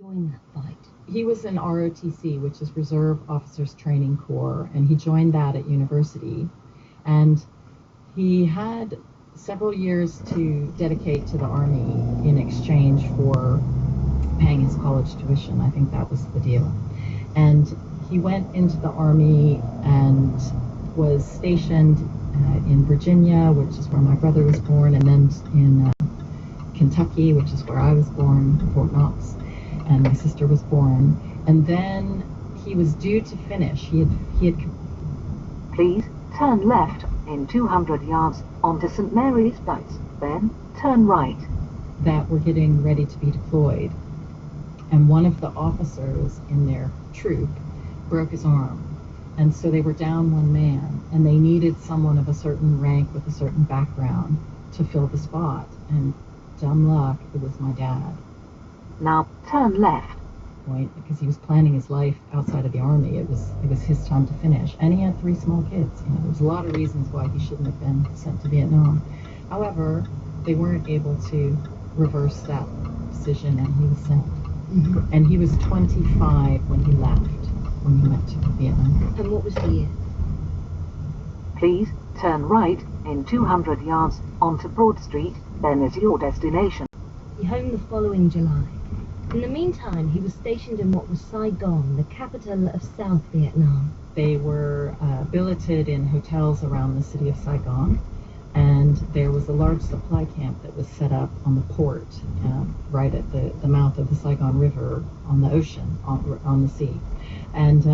join that fight? He was in ROTC, which is Reserve Officers Training Corps, and he joined that at university. And he had several years to dedicate to the Army in exchange for paying his college tuition. I think that was the deal. And he went into the Army and was stationed in Virginia, which is where my brother was born, and then in Kentucky, which is where I was born, Fort Knox, and my sister was born. And then he was due to finish. He had Please turn left in 200 yards onto St. Mary's Place, then turn right. That were getting ready to be deployed. And one of the officers in their troop broke his arm. And so they were down one man, and they needed someone of a certain rank with a certain background to fill the spot. And dumb luck, it was my dad. Now turn left. Point, because he was planning his life outside of the Army. It was his time to finish. And he had 3 small kids. There was a lot of reasons why he shouldn't have been sent to Vietnam. However, they weren't able to reverse that decision, and he was sent. Mm-hmm. And he was 25 when he left, when he went to Vietnam. And what was the year? Please turn right in 200 yards onto Broad Street, then is your destination. He home the following July. In the meantime, he was stationed in what was Saigon, the capital of South Vietnam. They were billeted in hotels around the city of Saigon, and there was a large supply camp that was set up on the port, right at the mouth of the Saigon River on the ocean, on the sea. And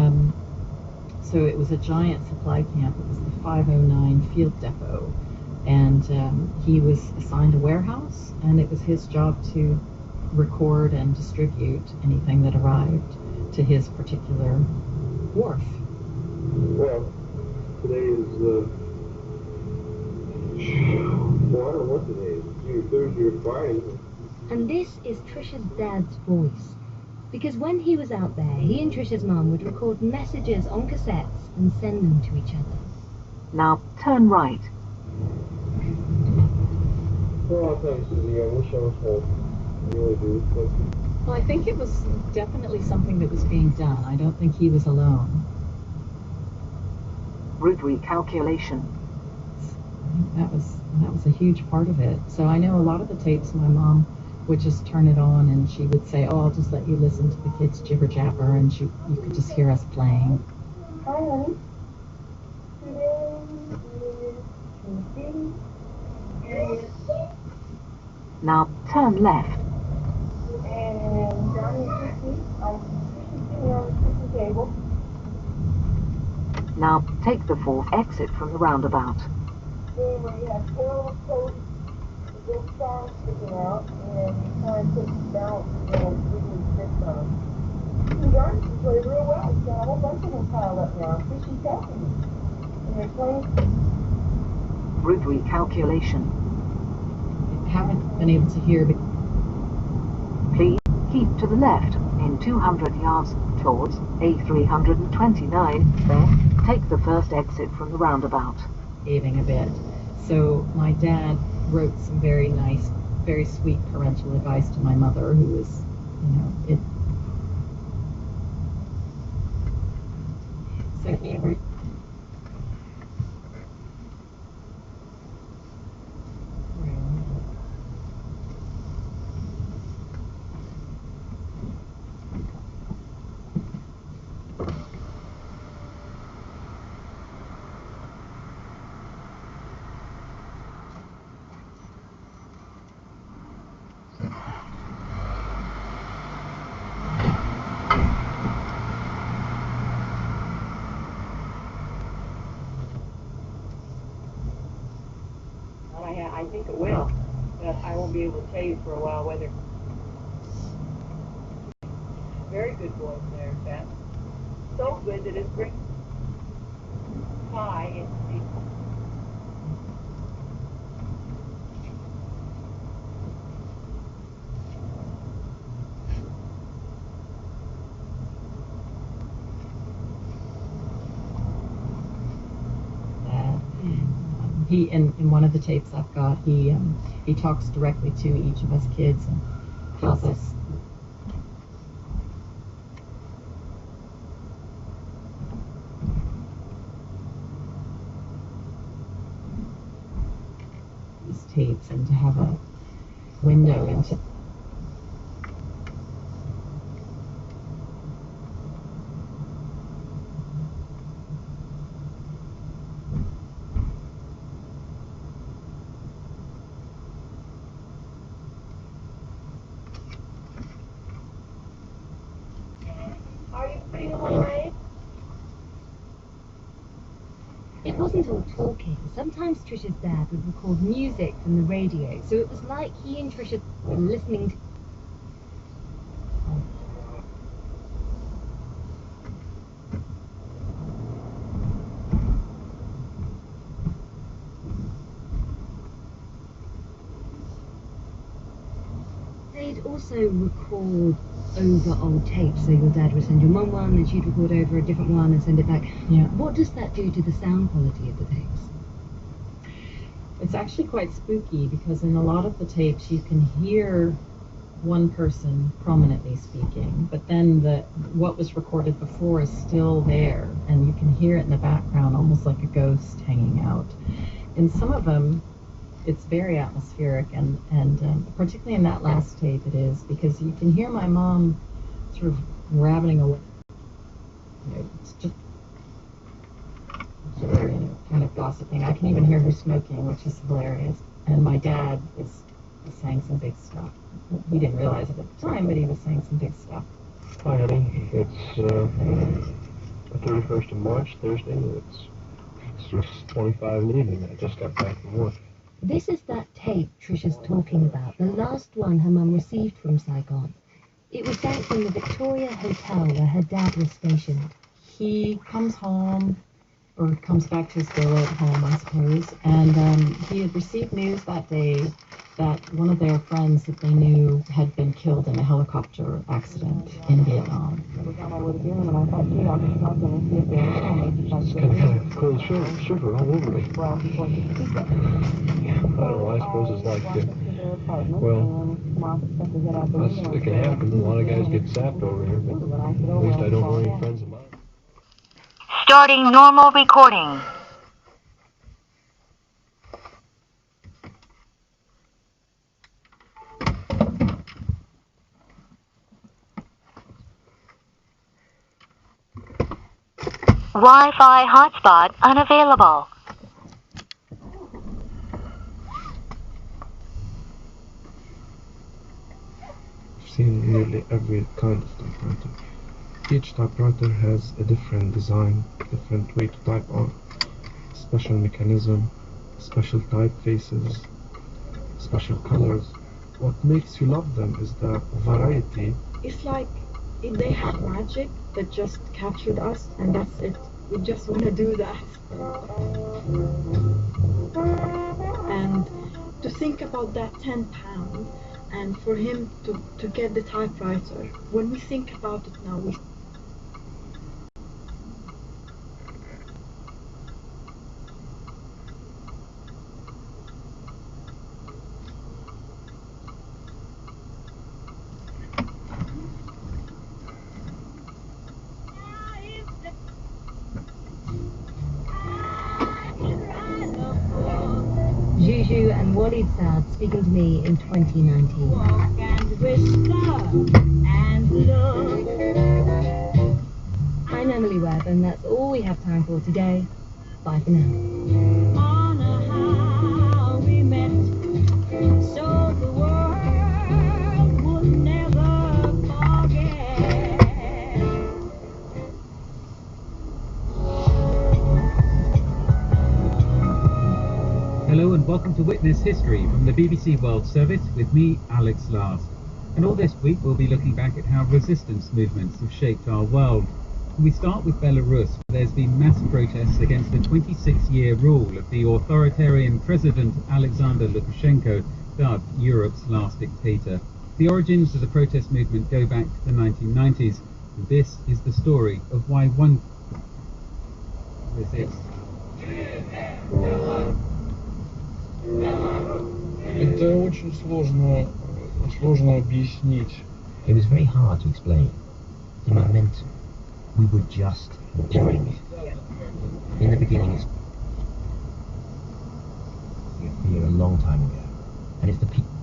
so it was a giant supply camp. It was the 509 Field Depot. And he was assigned a warehouse, and it was his job to record and distribute anything that arrived to his particular wharf. Well, today is, well, I don't know what today is. It's either Thursday or Friday. And this is Trisha's dad's voice. Because when he was out there, he and Trisha's mum would record messages on cassettes and send them to each other. Now turn right. Well, I'll tell you, Susie, I wish I was home. I really do. But Well, I think it was definitely something that was being done. I don't think he was alone. Route recalculation. I think that was a huge part of it. So I know a lot of the tapes, my mom would just turn it on and she would say, "Oh, I'll just let you listen to the kids jibber jabber," and you could just hear us playing. Hi, honey. Today is Tuesday. Now turn left. And Johnny and Chrissy, I'm sitting on the kitchen table. Now take the 4th exit from the roundabout. Then where you have 4 little posts, the big stars sticking out, and you try and put them down and really sticks on them. And Johnny can play real well. He's got a whole bunch of them piled up now. Chrissy's helping him. And they're playing. Route recalculation. Haven't been able to hear. Please keep to the left in 200 yards towards A329, then take the 1st exit from the roundabout. Behaving a bit. So my dad wrote some very nice, very sweet parental advice to my mother, who was, So he I think it will, but I won't be able to tell you for a while whether. Very good voice there, Beth. So good that it's very high and he in one of the tapes I've got, he talks directly to each of us kids and tells us tapes and to have a window into. Are you putting them away? It wasn't all talking. Sometimes Trisha's dad would record music from the radio, so it was like he and Trisha were listening to... They'd also record over old tapes, so your dad would send your mum one and she'd record over a different one and send it back. Yeah. What does that do to the sound quality of the tapes? It's actually quite spooky because in a lot of the tapes you can hear one person prominently speaking, but then what was recorded before is still there, and you can hear it in the background almost like a ghost hanging out. In some of them, it's very atmospheric, and particularly in that last tape it is, because you can hear my mom sort of rattling away. It's just kind of gossiping. I can even hear her smoking, which is hilarious. And my dad is saying some big stuff. He didn't realize it at the time, but he was saying some big stuff. Hi, honey. It's the 31st of March, Thursday. It's just 25 in the evening. I just got back from work. This is that tape Trisha's talking about, the last one her mum received from Saigon. It was back from the Victoria Hotel where her dad was stationed. He comes home, or comes back to his billet home, I suppose, and he had received news that day that one of their friends that they knew had been killed in a helicopter accident in Vietnam. It's kind of cold shiver all over me. I don't know, I suppose it's like, it can happen. A lot of guys get zapped over here, but at least I don't know any friends of mine. Starting normal recording. Wi-Fi hotspot unavailable. I've seen nearly every kind of typewriter. Each typewriter has a different design, different way to type on, special mechanism, special typefaces, special colors. What makes you love them is the variety. It's like they have magic that just captured us, and that's it. We just want to do that. And to think about that £10, and for him to get the typewriter, when we think about it now, we Juju and Walid Saad speaking to me in 2019. Walk and whisper and look. I'm Emily Webb, and that's all we have time for today. Bye for now. Honor how we met, so the world would never forget. Hello and welcome to Witness History from the BBC World Service with me, Alex Last. And all this week we'll be looking back at how resistance movements have shaped our world. And we start with Belarus. There's been mass protests against the 26-year rule of the authoritarian President Alexander Lukashenko, dubbed Europe's last dictator. The origins of the protest movement go back to the 1990s, and this is the story of why one resists. Это очень сложно объяснить. It was very hard to explain the momentum. We were just enjoying it. In the beginning, it's a long time ago. And if the people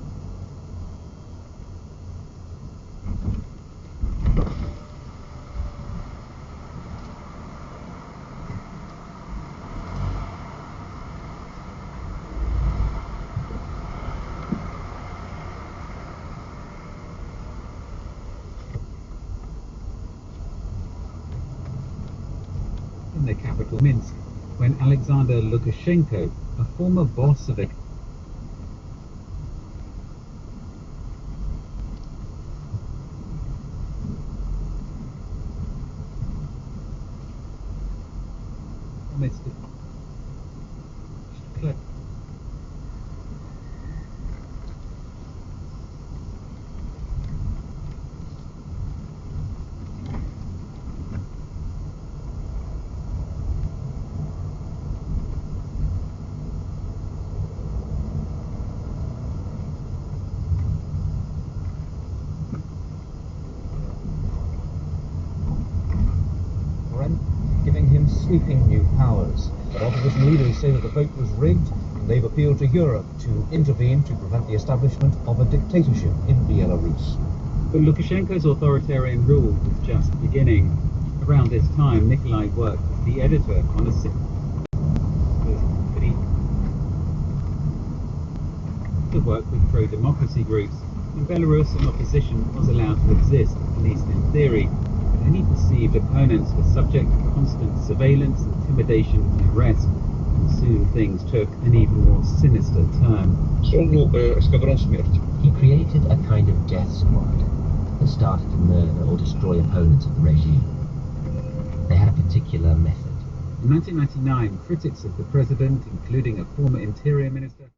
in the capital Minsk, when Alexander Lukashenko, a former boss of a promised to giving him sweeping new powers. But opposition leaders say that the vote was rigged, and they've appealed to Europe to intervene to prevent the establishment of a dictatorship in Belarus. But Lukashenko's authoritarian rule was just beginning. Around this time, Nikolai worked as the editor on a to work with pro-democracy groups. In Belarus, an opposition was allowed to exist, at least in theory, but any perceived opponents were subject to constant surveillance, intimidation and arrest, and soon things took an even more sinister turn. he created a kind of death squad that started to murder or destroy opponents of the regime. They had a particular method. In 1999, critics of the president, including a former interior minister,